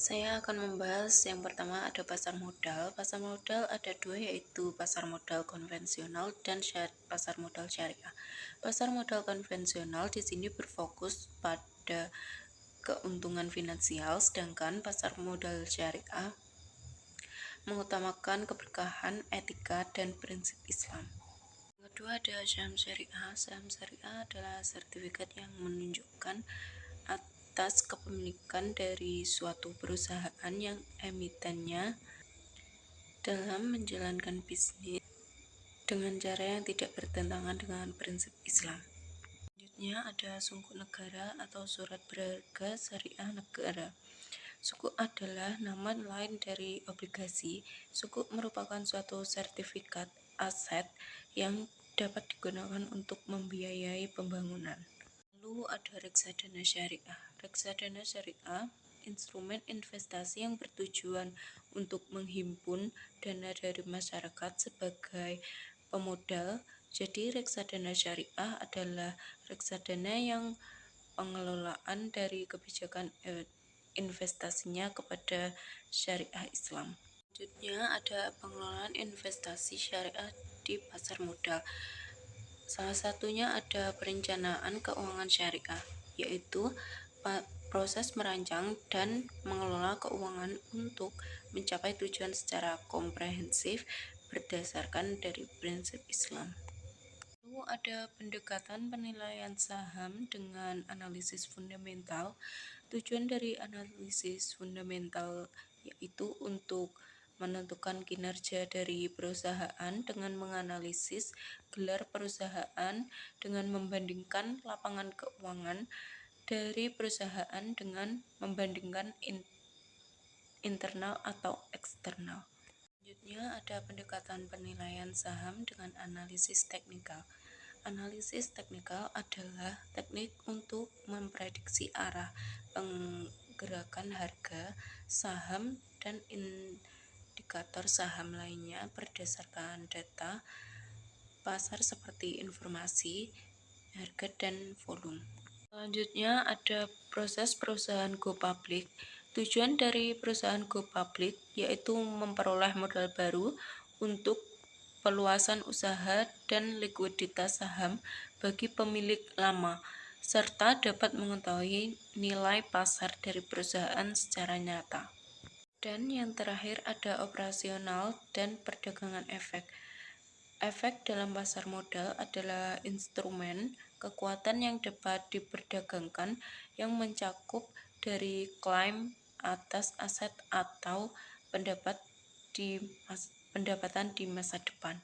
Saya akan membahas yang pertama ada pasar modal. Pasar modal ada dua, yaitu pasar modal konvensional dan pasar modal syariah. Pasar modal konvensional di sini berfokus pada keuntungan finansial, sedangkan pasar modal syariah mengutamakan keberkahan, etika, dan prinsip Islam. Kedua ada saham syariah. Saham syariah adalah sertifikat yang menunjukkan atas kepemilikan dari suatu perusahaan yang emitennya dalam menjalankan bisnis dengan cara yang tidak bertentangan dengan prinsip Islam. Selanjutnya ada sukuk negara atau surat berharga syariah negara. Sukuk adalah nama lain dari obligasi. Sukuk merupakan suatu sertifikat aset yang dapat digunakan untuk membiayai pembangunan. Lalu ada reksadana syariah. Reksadana syariah instrumen investasi yang bertujuan untuk menghimpun dana dari masyarakat sebagai pemodal. Jadi reksadana syariah adalah reksadana yang pengelolaan dari kebijakan investasinya kepada syariah Islam. Selanjutnya ada pengelolaan investasi syariah di pasar modal. Salah satunya ada perencanaan keuangan syariah, yaitu proses merancang dan mengelola keuangan untuk mencapai tujuan secara komprehensif berdasarkan dari prinsip Islam. Lalu ada pendekatan penilaian saham dengan analisis fundamental. Tujuan dari analisis fundamental yaitu untuk menentukan kinerja dari perusahaan dengan menganalisis gelar perusahaan dengan membandingkan lapangan keuangan dari perusahaan dengan membandingkan internal atau eksternal. Selanjutnya ada pendekatan penilaian saham dengan analisis teknikal. Analisis teknikal adalah teknik untuk memprediksi arah penggerakan harga saham dan indikator saham lainnya berdasarkan data pasar seperti informasi, harga, dan volume. Selanjutnya ada proses perusahaan go public. Tujuan dari perusahaan go public yaitu memperoleh modal baru untuk peluasan usaha dan likuiditas saham bagi pemilik lama, serta dapat mengetahui nilai pasar dari perusahaan secara nyata. Dan yang terakhir ada operasional dan perdagangan efek. Efek dalam pasar modal adalah instrumen kekuatan yang dapat diperdagangkan yang mencakup dari klaim atas aset atau pendapatan di masa depan.